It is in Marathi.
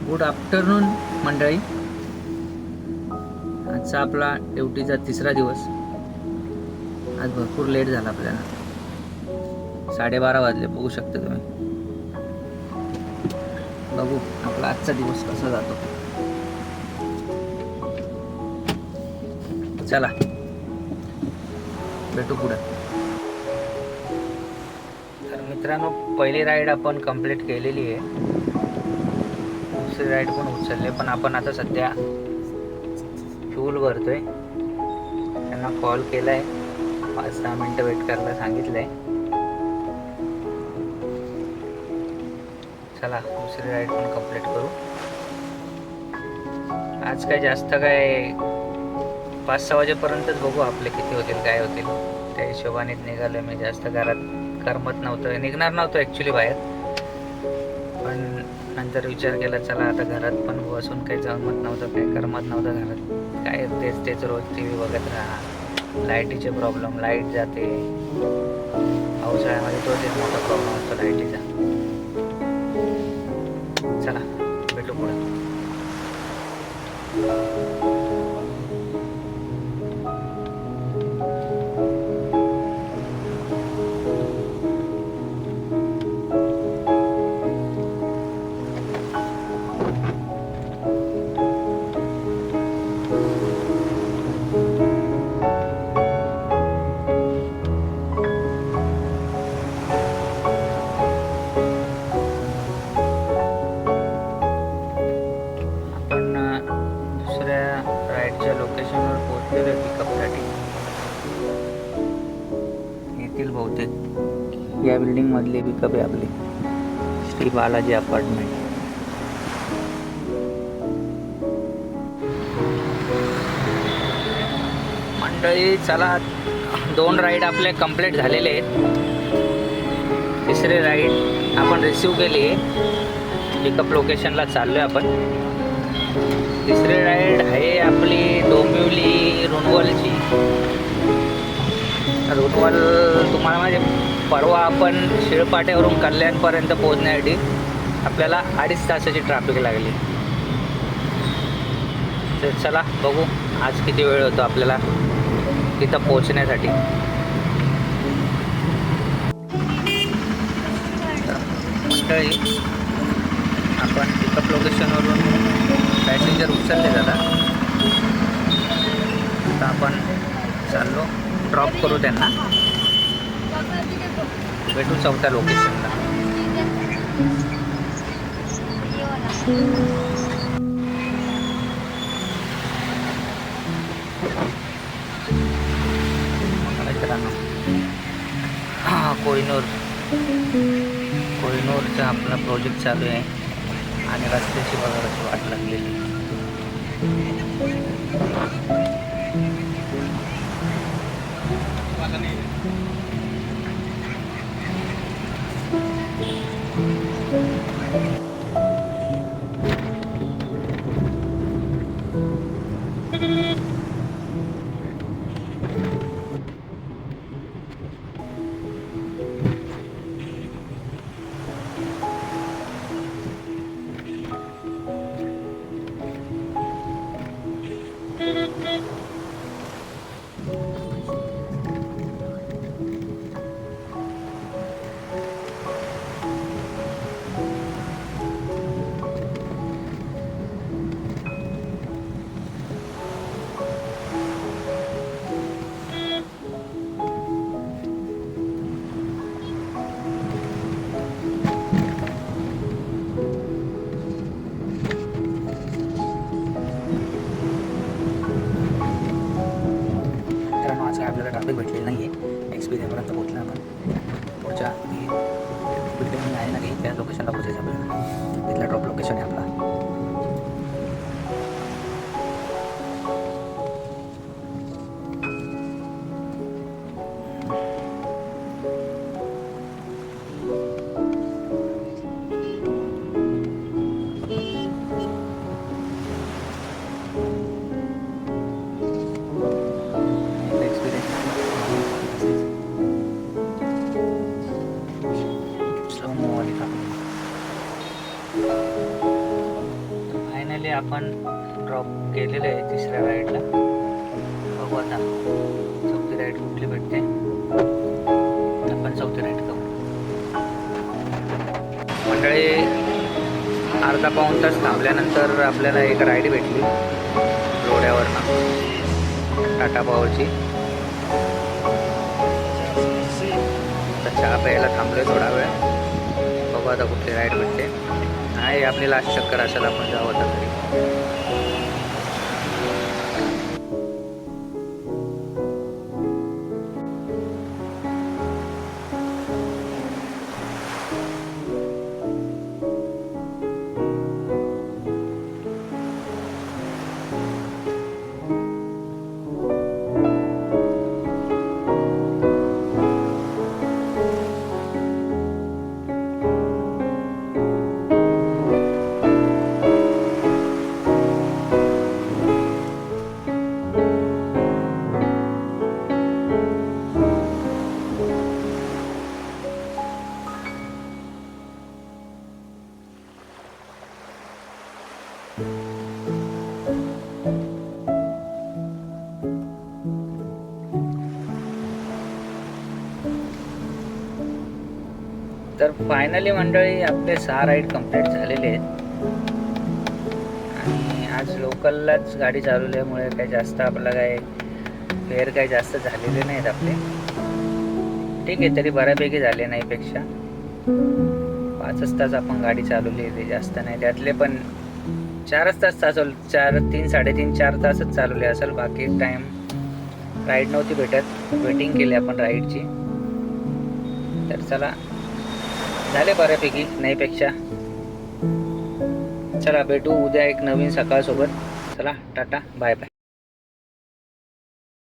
गुड आफ्टरनून मंडळी. आजचा आपला ड्युटीचा तिसरा दिवस. आज भरपूर लेट झाला आपल्याला. 12:30 वाजले, बघू शकता तुम्ही. बघू आपला आजचा दिवस कसा जातो. चला भेटू पुढे. तर मित्रांनो, पहिली राईड आपण कंप्लीट केलेली आहे. दुसरी राईड पण उचलले, पण आपण आता सध्या फ्यूल भरतोय. त्यांना कॉल केलाय, 5-6 मिनटं वेट करायला सांगितलंय. चला दुसरी राईड पण कंप्लीट करू. आज काय जास्त काय 5-6 वाजेपर्यंतच बघू आपले किती होतील काय होतील. त्या हिशोबाने निघालोय मी. जास्त घरात करमत नव्हतं, निघणार नव्हतं ॲक्च्युली बाहेर, पण नंतर विचार केला चला आता घरात पण बसून काही जमत नव्हतं, काही करमत नव्हतं घरात. काय तेच रोज टी व्ही बघत राहा. लाईटीचे प्रॉब्लेम, लाईट जाते. पावसाळ्यामध्ये तोच एक मोठा प्रॉब्लेम असतो लाईटीचा. चला भेटू पुढे. लोकेशनवर पोहोचलेलो आहे पिकअपसाठी. येथील बहुतेक या बिल्डिंग मधले पिकअप आहे आपले, श्री बालाजी अपार्टमेंट. मंडळी चला, 2 राईड आपले कंप्लीट झालेले आहेत. तिसरी राईड आपण रिसीव केली आहे. पिकअप लोकेशनला चाललोय आपण. तिसरी राईड आहे आपली डोंबिवली रुणवलची. रुणवल तुम्हाला म्हणजे परवा आपण शिळपाट्यावरून कल्याणपर्यंत पोहोचण्यासाठी आपल्याला 2.5 तासाची ट्रॅफिक लागली. तर चला बघू आज किती वेळ होतो आपल्याला तिथं पोहोचण्यासाठी. मंडळी, आपण पिकअप लोकेशनवरून पॅसेंजर उचलले जातात. आता आपण चाललो ड्रॉप करू त्यांना. भेटू 4थ्या लोकेशनला. मित्रांनो, कोहिनूरचा आपला प्रोजेक्ट चालू आहे आणि रस्त्याची बघायची वाट लागलेली. आपल्याला ट्रॅफिक भेटलेली नाही आहे. एक्सपिरियन्सपर्यंत पोहोचला आपण. पुढच्या बिल्डिंग आहे ना काही, त्या लोकेशनला पोहोचायचं आपल्याला. तिथला ड्रॉप लोकेशन आहे आपला. फायनली आपण ड्रॉप गेलेलो आहे तिसऱ्या राईडला. बघू आता चौथी राईड कुठली भेटते. आपण चौथी राईड करू. मंडळी अर्धा पाऊण तास थांबल्यानंतर आपल्याला एक राईड भेटली रोड्यावरनं, टाटा पॉवरची. तर चहा प्यायला थांबलोय थोडा वेळ. बघू आता कुठली राईड भेटते. आहे आपली लास्ट चक्कर असेल, आपण जाऊ आता घरी. तर फायनली मंडळी आपले 6 राईड कंप्लीट झालेले आहेत. आणि आज लोकललाच गाडी चालवल्यामुळे काही जास्त आपला काय फेअर काही जास्त झालेले नाहीत आपले. ठीक आहे, तरी बऱ्यापैकी झाले नाहीपेक्षा. 5च तास आपण गाडी चालवली आहे, ते जास्त नाही. त्यातले पण 4च तास चालवले. 3, 3.5, 4 तासच चालवले असेल. बाकी टाईम राईड नव्हती भेटत. वेटिंग केली आपण राईडची. तर चला, झाले बऱ्यापैकी नाहीपेक्षा. चला भेटू उद्या एक नवीन सकाळसोबत. चला टाटा, बाय बाय.